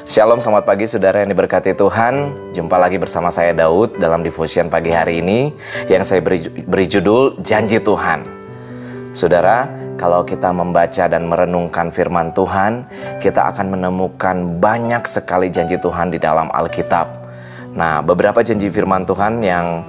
Shalom, selamat pagi saudara yang diberkati Tuhan. Jumpa lagi bersama saya Daud dalam devotion pagi hari ini yang saya beri judul Janji Tuhan. Saudara, kalau kita membaca dan merenungkan firman Tuhan, kita akan menemukan banyak sekali janji Tuhan di dalam Alkitab. Nah, beberapa janji firman Tuhan yang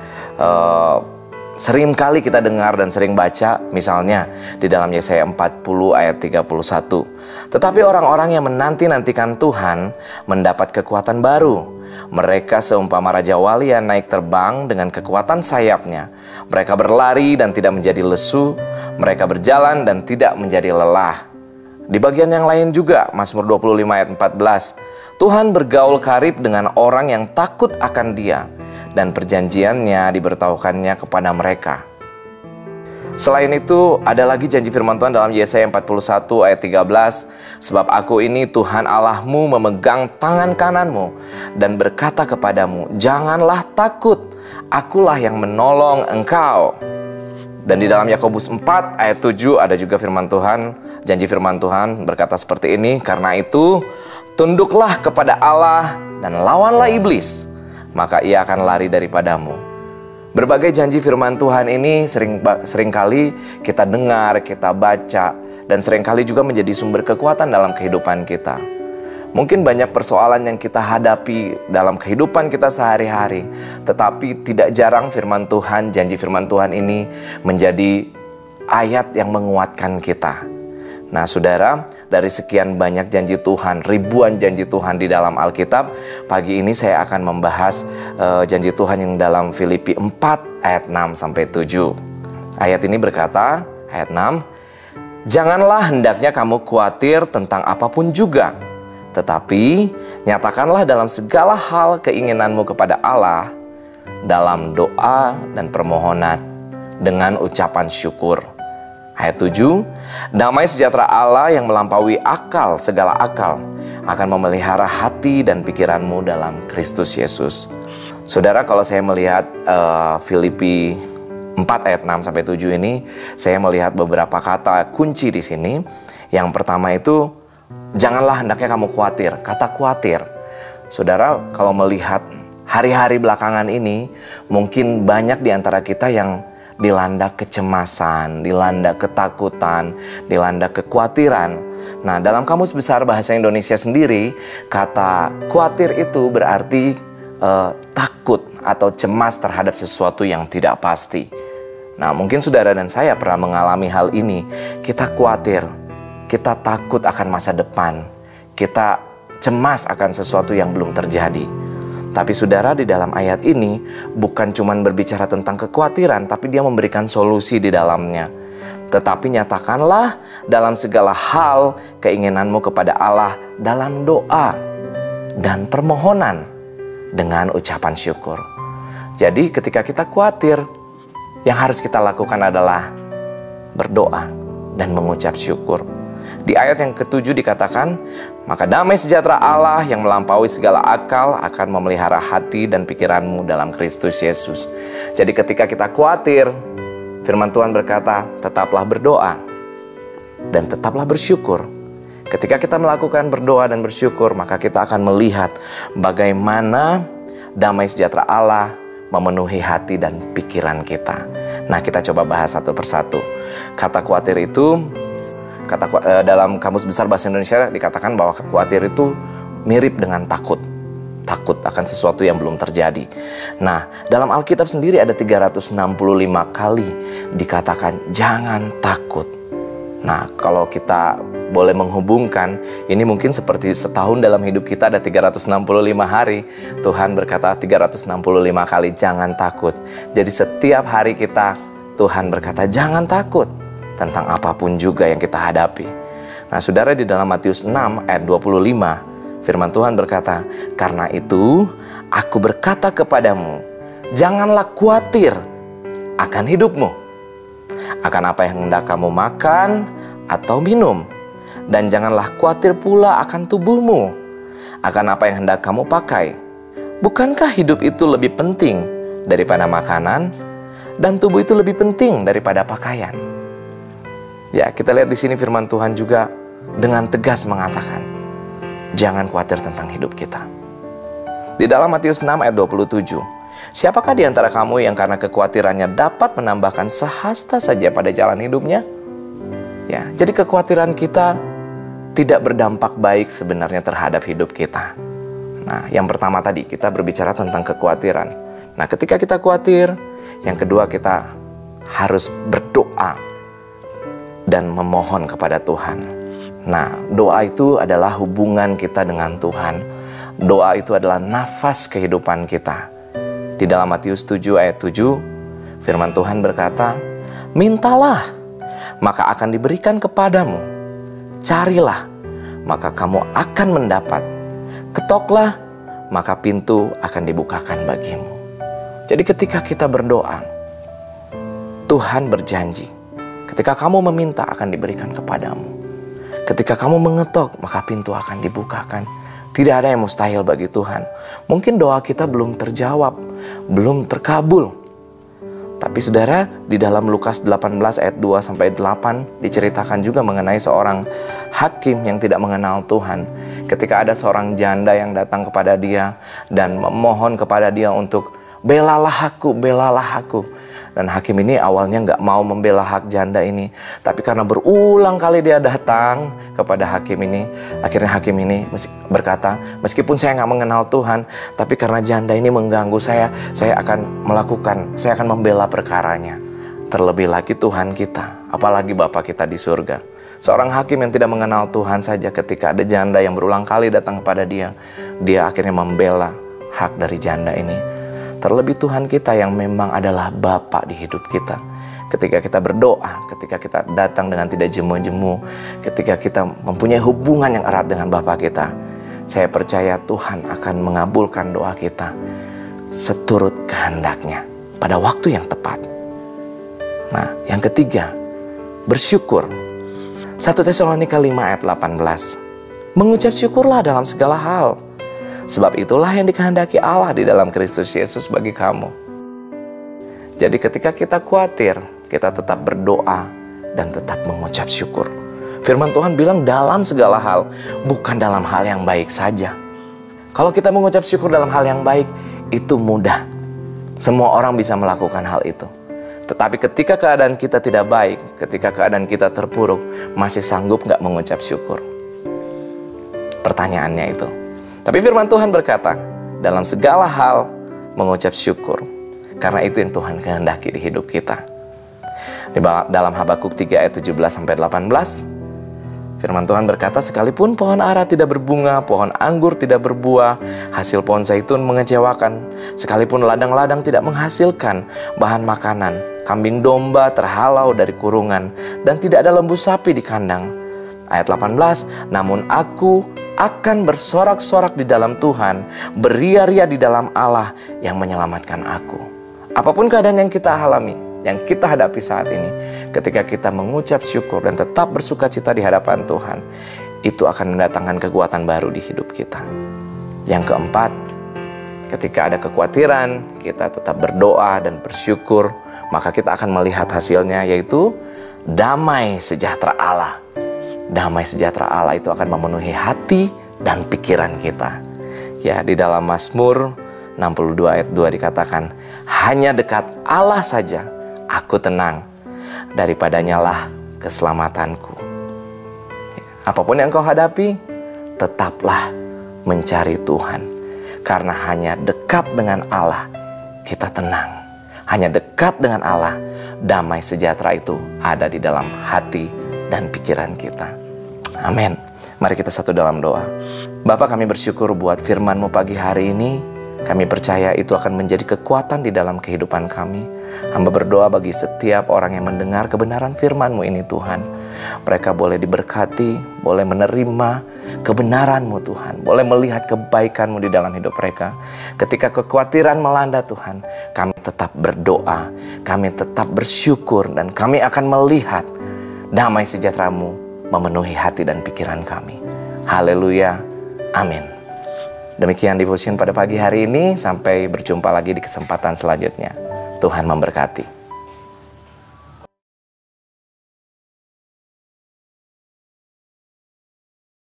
sering kali kita dengar dan sering baca, misalnya di dalam Yesaya 40 ayat 31. Tetapi orang-orang yang menanti-nantikan Tuhan mendapat kekuatan baru. Mereka seumpama Raja Wali yang naik terbang dengan kekuatan sayapnya. Mereka berlari dan tidak menjadi lesu. Mereka berjalan dan tidak menjadi lelah. Di bagian yang lain juga, Mazmur 25 ayat 14. Tuhan bergaul karib dengan orang yang takut akan Dia, dan perjanjiannya diberitahukannya kepada mereka. Selain itu, ada lagi janji firman Tuhan dalam Yesaya 41 ayat 13. Sebab aku ini Tuhan Allahmu memegang tangan kananmu dan berkata kepadamu, janganlah takut, akulah yang menolong engkau. Dan di dalam Yakobus 4 ayat 7 ada juga firman Tuhan, janji firman Tuhan berkata seperti ini, karena itu tunduklah kepada Allah dan lawanlah iblis, maka ia akan lari daripadamu. Berbagai janji firman Tuhan ini sering kali kita dengar, kita baca, dan sering kali juga menjadi sumber kekuatan dalam kehidupan kita. Mungkin banyak persoalan yang kita hadapi dalam kehidupan kita sehari-hari, tetapi tidak jarang firman Tuhan, janji firman Tuhan ini menjadi ayat yang menguatkan kita. Nah saudara, dari sekian banyak janji Tuhan, ribuan janji Tuhan di dalam Alkitab, pagi ini saya akan membahas janji Tuhan yang dalam Filipi 4 ayat 6-7. Ayat ini berkata, ayat 6, janganlah hendaknya kamu khawatir tentang apapun juga, tetapi nyatakanlah dalam segala hal keinginanmu kepada Allah dalam doa dan permohonan dengan ucapan syukur. Ayat 7, damai sejahtera Allah yang melampaui akal, segala akal, akan memelihara hati dan pikiranmu dalam Kristus Yesus. Saudara, kalau saya melihat Filipi 4 ayat 6-7 ini, saya melihat beberapa kata kunci di sini. Yang pertama itu, janganlah hendaknya kamu khawatir. Kata khawatir. Saudara, kalau melihat hari-hari belakangan ini, mungkin banyak di antara kita yang dilanda kecemasan, dilanda ketakutan, dilanda kekhawatiran. Nah, dalam Kamus Besar Bahasa Indonesia sendiri, kata khawatir itu berarti takut atau cemas terhadap sesuatu yang tidak pasti. Nah, mungkin saudara dan saya pernah mengalami hal ini. Kita khawatir, kita takut akan masa depan, kita cemas akan sesuatu yang belum terjadi. Tapi saudara, di dalam ayat ini bukan cuma berbicara tentang kekhawatiran, tapi dia memberikan solusi di dalamnya. Tetapi nyatakanlah dalam segala hal keinginanmu kepada Allah dalam doa dan permohonan dengan ucapan syukur. Jadi ketika kita khawatir, yang harus kita lakukan adalah berdoa dan mengucap syukur. Di ayat yang ke-7 dikatakan, maka damai sejahtera Allah yang melampaui segala akal akan memelihara hati dan pikiranmu dalam Kristus Yesus. Jadi ketika kita khawatir, firman Tuhan berkata, tetaplah berdoa dan tetaplah bersyukur. Ketika kita melakukan berdoa dan bersyukur, maka kita akan melihat bagaimana damai sejahtera Allah memenuhi hati dan pikiran kita. Nah, kita coba bahas satu persatu. Kata khawatir itu, dalam Kamus Besar Bahasa Indonesia dikatakan bahwa khawatir itu mirip dengan takut. Takut akan sesuatu yang belum terjadi. Nah, dalam Alkitab sendiri ada 365 kali dikatakan jangan takut. Nah, kalau kita boleh menghubungkan, ini mungkin seperti setahun dalam hidup kita ada 365 hari. Tuhan berkata 365 kali jangan takut. Jadi setiap hari kita, Tuhan berkata jangan takut tentang apapun juga yang kita hadapi. Nah, saudara, di dalam Matius 6 ayat 25, firman Tuhan berkata, karena itu aku berkata kepadamu, janganlah khawatir akan hidupmu, akan apa yang hendak kamu makan atau minum, dan janganlah khawatir pula akan tubuhmu, akan apa yang hendak kamu pakai. Bukankah hidup itu lebih penting daripada makanan, dan tubuh itu lebih penting daripada pakaian? Ya, kita lihat di sini firman Tuhan juga dengan tegas mengatakan, jangan khawatir tentang hidup kita. Di dalam Matius 6 ayat 27, siapakah di antara kamu yang karena kekhawatirannya dapat menambahkan sehasta saja pada jalan hidupnya? Ya, jadi kekhawatiran kita tidak berdampak baik sebenarnya terhadap hidup kita. Nah, yang pertama tadi kita berbicara tentang kekhawatiran. Nah, ketika kita khawatir, yang kedua kita harus berdoa dan memohon kepada Tuhan. Nah, doa itu adalah hubungan kita dengan Tuhan. Doa itu adalah nafas kehidupan kita. Di dalam Matius 7 ayat 7, firman Tuhan berkata, mintalah, maka akan diberikan kepadamu. Carilah, maka kamu akan mendapat. Ketoklah, maka pintu akan dibukakan bagimu. Jadi ketika kita berdoa, Tuhan berjanji, ketika kamu meminta akan diberikan kepadamu. Ketika kamu mengetok, maka pintu akan dibukakan. Tidak ada yang mustahil bagi Tuhan. Mungkin doa kita belum terjawab, belum terkabul. Tapi saudara, di dalam Lukas 18 ayat 2-8 diceritakan juga mengenai seorang hakim yang tidak mengenal Tuhan. Ketika ada seorang janda yang datang kepada dia dan memohon kepada dia untuk belalah aku, belalah aku. Dan hakim ini awalnya nggak mau membela hak janda ini. Tapi karena berulang kali dia datang kepada hakim ini, akhirnya hakim ini berkata, meskipun saya nggak mengenal Tuhan, tapi karena janda ini mengganggu saya akan saya akan membela perkaranya. Terlebih lagi Tuhan kita, apalagi Bapa kita di surga. Seorang hakim yang tidak mengenal Tuhan saja ketika ada janda yang berulang kali datang kepada dia akhirnya membela hak dari janda ini. Terlebih Tuhan kita yang memang adalah Bapa di hidup kita. Ketika kita berdoa, ketika kita datang dengan tidak jemu-jemu, ketika kita mempunyai hubungan yang erat dengan Bapa kita, saya percaya Tuhan akan mengabulkan doa kita seturut kehendaknya pada waktu yang tepat. Nah, yang ketiga, bersyukur. 1 Tesalonika 5 ayat 18. Mengucap syukurlah dalam segala hal. Sebab itulah yang dikehendaki Allah di dalam Kristus Yesus bagi kamu. Jadi ketika kita khawatir, kita tetap berdoa dan tetap mengucap syukur. Firman Tuhan bilang dalam segala hal, bukan dalam hal yang baik saja. Kalau kita mengucap syukur dalam hal yang baik, itu mudah. Semua orang bisa melakukan hal itu. Tetapi ketika keadaan kita tidak baik, ketika keadaan kita terpuruk, masih sanggup nggak mengucap syukur? Pertanyaannya itu. Tapi firman Tuhan berkata, dalam segala hal mengucap syukur. Karena itu yang Tuhan kehendaki di hidup kita. Di dalam Habakuk 3 ayat 17-18, firman Tuhan berkata, sekalipun pohon ara tidak berbunga, pohon anggur tidak berbuah, hasil pohon zaitun mengecewakan, sekalipun ladang-ladang tidak menghasilkan bahan makanan, kambing domba terhalau dari kurungan, dan tidak ada lembu sapi di kandang. Ayat 18, namun aku akan bersorak-sorak di dalam Tuhan, beria-ria di dalam Allah yang menyelamatkan aku. Apapun keadaan yang kita alami, yang kita hadapi saat ini, ketika kita mengucap syukur dan tetap bersuka cita di hadapan Tuhan, itu akan mendatangkan kekuatan baru di hidup kita. Yang keempat, ketika ada kekhawatiran, kita tetap berdoa dan bersyukur, maka kita akan melihat hasilnya, yaitu damai sejahtera Allah. Damai sejahtera Allah itu akan memenuhi hati dan pikiran kita. Ya, di dalam Mazmur 62 ayat 2 dikatakan, hanya dekat Allah saja aku tenang, daripadanya lah keselamatanku. Apapun yang kau hadapi, tetaplah mencari Tuhan. Karena hanya dekat dengan Allah kita tenang. Hanya dekat dengan Allah, damai sejahtera itu ada di dalam hati dan pikiran kita. Amin. Mari kita satu dalam doa. Bapa, kami bersyukur buat firman-Mu pagi hari ini. Kami percaya itu akan menjadi kekuatan di dalam kehidupan kami. Hamba berdoa bagi setiap orang yang mendengar kebenaran firman-Mu ini Tuhan. Mereka boleh diberkati, boleh menerima kebenaran-Mu Tuhan. Boleh melihat kebaikan-Mu di dalam hidup mereka. Ketika kekhawatiran melanda Tuhan, kami tetap berdoa, kami tetap bersyukur, dan kami akan melihat damai sejahtera-Mu memenuhi hati dan pikiran kami. Haleluya. Amin. Demikian devotion pada pagi hari ini. Sampai berjumpa lagi di kesempatan selanjutnya. Tuhan memberkati.